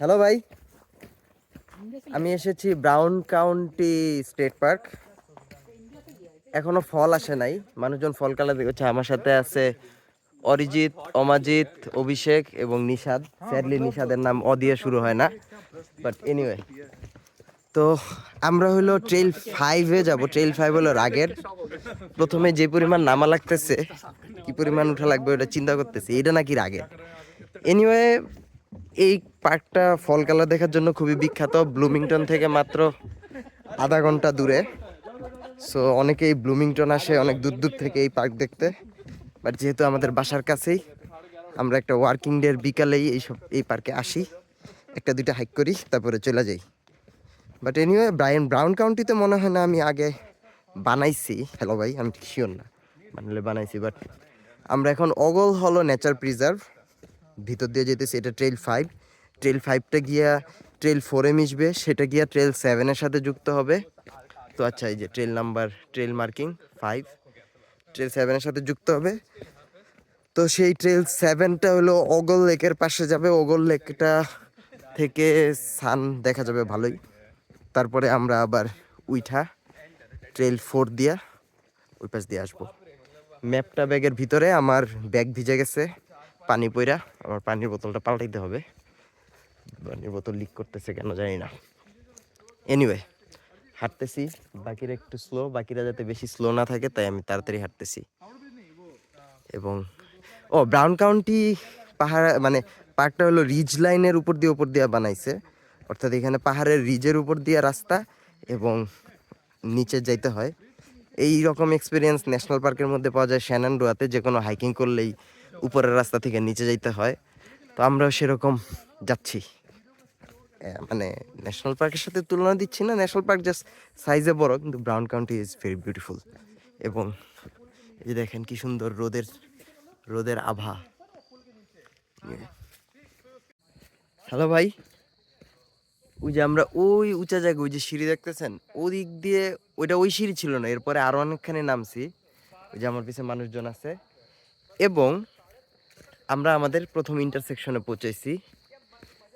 Hello ভাই, আমি এসেছি ব্রাউন কাউন্টি স্টেট পার্ক। এখনো ফল আসে নাই, মানুষজন ফল কালা দেখছে। আমার সাথে আছে অরিজিৎ, অমাজিৎ, অভিষেক এবং নিষাদ। স্যাডলি নিষাদের নাম অ দিয়ে শুরু হয় না, বাট এনিওয়ে। তো আমরা হলো ট্রেল 5-এ যাবো। ট্রেল 5 হলো রাগের। প্রথমে যে পরিমাণ নামা লাগতেছে, কি পরিমাণ উঠা লাগবে ওটা চিন্তা করতেছি। এটা নাকি রাগের। এনিওয়ে, এই পার্কটা ফল কালার দেখার জন্য খুবই বিখ্যাত। ব্লুমিংটন থেকে মাত্র আধা ঘন্টা দূরে। সো অনেকেই ব্লুমিংটন আসে অনেক দূর দূর থেকে এই পার্ক দেখতে। বাট যেহেতু আমাদের বাসার কাছেই, আমরা একটা ওয়ার্কিং ডের বিকালেই এই পার্কে আসি, একটা দুইটা হাইক করি, তারপরে চলে যাই। বাট এনিওয়ে, ব্রাউন কাউন্টিতে মনে হয় না আমি আগে বানাইছি। হ্যালো ভাই, আমি ঠিক শিওর না বানালে বানাইছি। বাট আমরা এখন অগল হলো নেচার প্রিজার্ভ ভিতর দিয়ে যেতেছি। এটা ট্রেল 5। ট্রেল 5টা গিয়া ট্রেল 4-এ মিশবে, সেটা গিয়া ট্রেল 7-এর সাথে যুক্ত হবে। তো আচ্ছা, এই যে ট্রেল মার্কিং 5 ট্রেল 7-এর সাথে যুক্ত হবে। তো সেই ট্রেল 7টা হলো ওগল লেকের পাশে যাবে। ওগল লেকটা থেকে সান দেখা যাবে ভালোই। তারপরে আমরা আবার উইঠা ট্রেল 4 দিয়া ওই পাশ দিয়ে আসবো। ম্যাপটা ব্যাগের ভিতরে, আমার ব্যাগ ভিজে গেছে পানি পইরা। আমার পানির বোতলটা পাল্টাইতে হবে, পানির বোতল লিক করতেছে কেন জানি না। এনিওয়ে, হাঁটতেছি। বাকিরা একটু স্লো, বাকিরা যাতে বেশি স্লো না থাকে তাই আমি তাড়াতাড়ি হাঁটতেছি। এবং ব্রাউন কাউন্টি পাহাড় মানে পার্কটা হলো রিজ লাইনের উপর দিয়ে বানাইছে। অর্থাৎ এখানে পাহাড়ের রিজের উপর দিয়ে রাস্তা এবং নিচে যাইতে হয়। এই রকম এক্সপিরিয়েন্স ন্যাশনাল পার্কের মধ্যে পাওয়া যায় শ্যানান্ডোয়াতে। যে কোনো হাইকিং করলেই উপরের রাস্তা থেকে নিচে যাইতে হয়। তো আমরাও সেরকম যাচ্ছি। মানে ন্যাশনাল পার্কের সাথে তুলনা দিচ্ছি না, ন্যাশনাল পার্ক জাস্ট সাইজে বড়, কিন্তু brown county is very beautiful. এবং এই যে দেখেন কি সুন্দর রোদের আভা। হ্যালো ভাই, ওই যে আমরা ওই উঁচা জায়গায় ওই যে সিঁড়ি দেখতেছেন, ওদিক দিয়ে ওই সিঁড়ি ছিল না, এরপরে আরো অনেকখানি নামছি। ওই যে আমার পিছনে মানুষজন আছে। এবং আমরা আমাদের প্রথম ইন্টারসেকশনে পৌঁছেছি।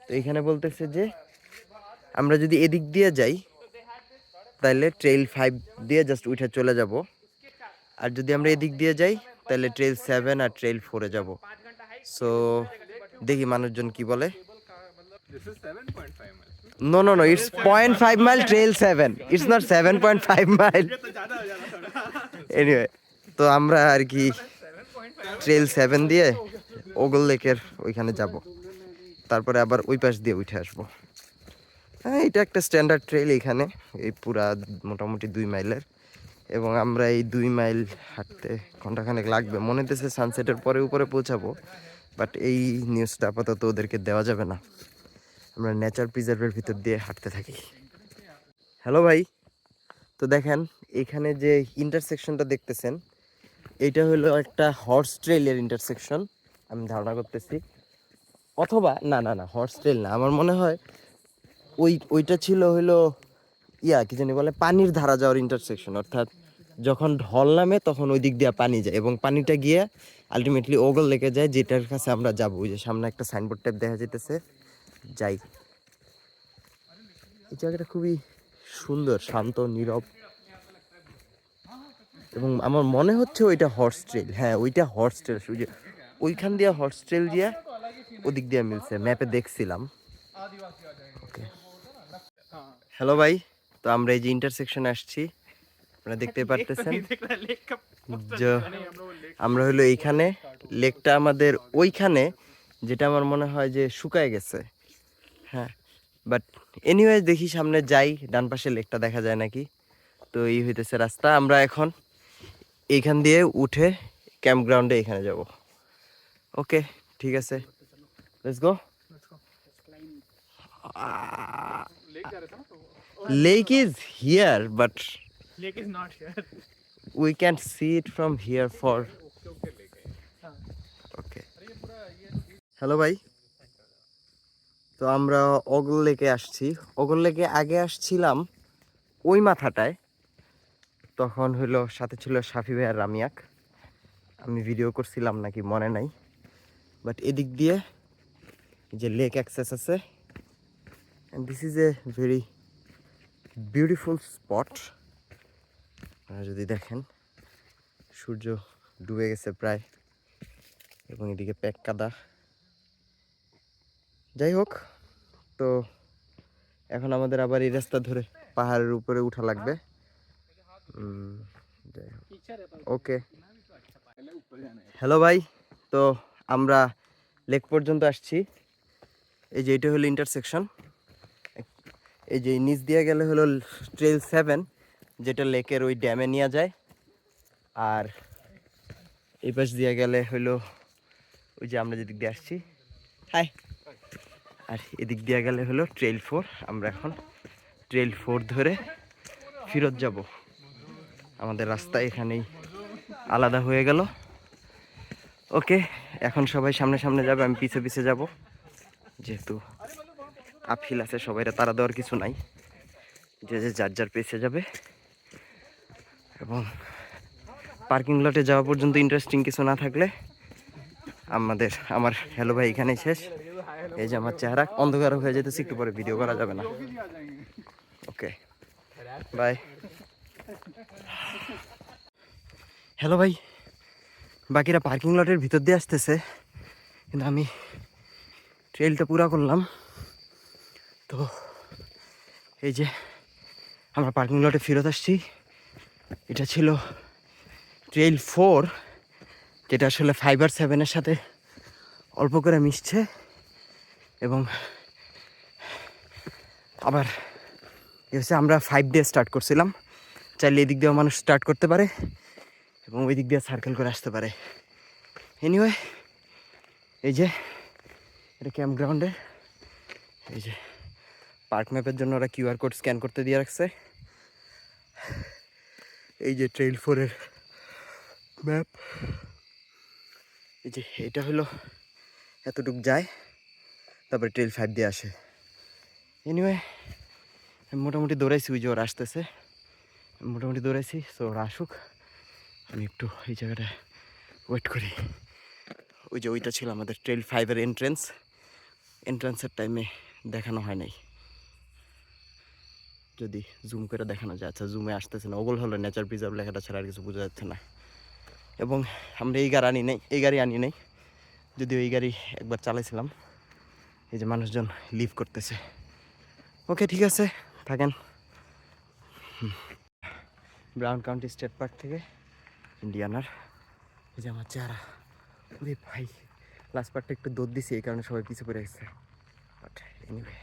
তো এখানে বলতেছে যে আমরা যদি এদিক দিয়ে যাই তাহলে ট্রেল 5 দিয়ে জাস্ট উঠে চলে যাব। আর যদি আমরা এদিক দিয়ে যাই তাহলে ট্রেল 7 আর ট্রেল 4-এ যাব। সো দেখি মানুষজন কি বলে। No, it's 0.5 mile trail 7, it's not 7.5 mile. Anyway, তো আমরা আর কি ট্রেল 7 দিয়ে ওগল লেকের ওইখানে যাব, তারপরে আবার ওই পাশ দিয়ে উঠে আসবো। হ্যাঁ, এটা একটা স্ট্যান্ডার্ড ট্রেল এখানে, এই পুরা মোটামুটি 2 মাইলের। এবং আমরা এই 2 মাইল হাঁটতে ঘন্টাখানেক লাগবে মনে হতেছে। সানসেটের পরে উপরে পৌঁছাবো, বাট এই নিউজটা আপাতত ওদেরকে দেওয়া যাবে না। আমরা নেচার প্রিজার্ভের ভিতর দিয়ে হাঁটতে থাকি। হ্যালো ভাই, তো দেখেন এখানে যে ইন্টারসেকশনটা দেখতেছেন, এইটা হলো একটা হর্স ট্রেলের ইন্টারসেকশন আমি ধারণা করতেছি। অথবা না, হর্স ট্রেল না, আমার মনে হয় ওইটা ছিল হলো কি জানি বলে, পানির ধারা যাওয়ার ইন্টারসেকশন। অর্থাৎ যখন ঢল নামে তখন ওই দিক দিয়ে পানি যায় এবং পানিটা গিয়ে আলটিমেটলি ওগল লেকে যায়, যেটার কাছে আমরা যাবো। ওই যে সামনে একটা সাইনবোর্ড টাইপ দেখা যেতেছে, যাই। এই জায়গাটা খুবই সুন্দর, শান্ত, নীরব। এবং আমার মনে হচ্ছে ওইটা হর্স ট্রেল। হ্যাঁ, ওইটা হর্স ট্রেল। ওই যে ওইখান দিয়ে হর্স ট্রেল দিয়ে ওদিক দিয়ে মিলছে, ম্যাপে দেখছিলাম। ওকে, হ্যালো ভাই, তো আমরা এই যে ইন্টারসেকশনে আসছি, আপনারা দেখতে পারতেছেন যে আমরা হলো এইখানে। লেকটা আমাদের ওইখানে, যেটা আমার মনে হয় যে শুকায় গেছে। হ্যাঁ, বাট এনিওয়েজ দেখি সামনে যাই, ডান পাশে লেকটা দেখা যায় নাকি। তো এই হইতেছে রাস্তা। আমরা এখন এইখান দিয়ে উঠে ক্যাম্প গ্রাউন্ডে এখানে যাব। ওকে, ঠিক আছে, let's go. Lake is here, but Lake is not here. we can't see it from here for. Okay. Hello ভাই, তো আমরা অগল লেকে আসছি। অগল লেকে আগে আসছিলাম ওই মাথাটায়, তখন হইলো সাথে ছিল সাফি ভাই আর রামিয়াক। আমি ভিডিও করছিলাম নাকি মনে নাই। বাট এদিক দিয়ে যে লেক অ্যাক্সেস আছে, and this is a very beautiful spot. আপনারা যদি দেখেন সূর্য ডুবে গেছে প্রায় এবং এদিকে প্যাক কাদা। যাই হোক, তো এখন আমাদের আবার এই রাস্তা ধরে পাহাড়ের উপরে উঠা লাগবে। যাই হোক, ওকে। হ্যালো ভাই, তো আমরা লেক পর্যন্ত আসছি। এই যে এটা হলো ইন্টারসেকশন, এই যে নিচ দিয়ে গেলে হলো ট্রেল 7, যেটা লেকের ওই ড্যামে নিয়ে যায়। আর এই পাশ দিয়ে গেলে হলো ওই যে আমরা যেদিক দিয়ে আসছি, হাই, আর এদিক দিয়ে গেলে হলো ট্রেল 4। আমরা এখন ট্রেল 4 ধরে ফেরত যাব। আমাদের রাস্তা এখানেই আলাদা হয়ে গেল। ওকে, এখন সবাই সামনে সামনে যাবে, আমি পিছে পিছে যাব, যেহেতু আপহিল আছে, সবাইরা তারা দেওয়ার কিছু নাই, যে যে যার যার পেছে যাবে। এবং পার্কিং লটে যাওয়া পর্যন্ত ইন্টারেস্টিং কিছু না থাকলে আমার হ্যালো ভাই এখানেই শেষ। এই যে আমার চেহারা অন্ধকার হয়ে যেতেছে, একটু পরে ভিডিও করা যাবে না। ওকে, বাই। হ্যালো ভাই, বাকিরা পার্কিং লটের ভিতর দিয়ে আসতেছে, কিন্তু আমি ট্রেলটা পুরা করলাম। তো এই যে আমরা পার্কিং লটে ফেরত আসছি। এটা ছিল ট্রেল 4, যেটা আসলে 5 আর 7-এর সাথে অল্প করে মিশছে। এবং আবার হচ্ছে আমরা 5 দিয়ে স্টার্ট করছিলাম, চাইলে এদিক দিয়েও মানুষ স্টার্ট করতে পারে এবং ওই দিক দিয়ে সার্কেল করে আসতে পারে। এনিওয়ে, এই যে এটা ক্যাম্প গ্রাউন্ডে, এই যে পার্ক ম্যাপের জন্য ওরা কিউআর কোড স্ক্যান করতে দিয়ে রাখছে। এই যে ট্রেল 4-এর ম্যাপ, এই যে এটা হলো এতটুক যায়, তারপরে ট্রেল 5 দিয়ে আসে। এনিওয়ে, আমি মোটামুটি দৌড়াইছি, ওই যে ওরা আসতেছে, মোটামুটি দৌড়াইছি। তো ওরা আসুক, আমি একটু এই জায়গাটা ওয়েট করি। ওই যে ওইটা ছিল আমাদের ট্রেল 5-এর এন্ট্রান্সের টাইমে দেখানো হয় নাই, যদি জুম করে দেখানো যায়। আচ্ছা, জুমে আসতেছে না, ওগুলো হলো নেচার প্রিজার্ভ লেখাটা ছাড়া আর কিছু বোঝা যাচ্ছে না। এবং আমরা এই গাড়ি আনি নাই, যদিও এই গাড়ি একবার চালাইছিলাম। এই যে মানুষজন লিভ করতেছে। ওকে, ঠিক আছে, থাকেন। ব্রাউন কাউন্টি স্টেট পার্ক থেকে ইন্ডিয়ানার। এই যে আমার চেহারা, ওরে ভাই, লাস্ট পার্টটা একটু দৌড় দিছি, এই কারণে সবাই পিছু পড়ে গেছে। But anyway,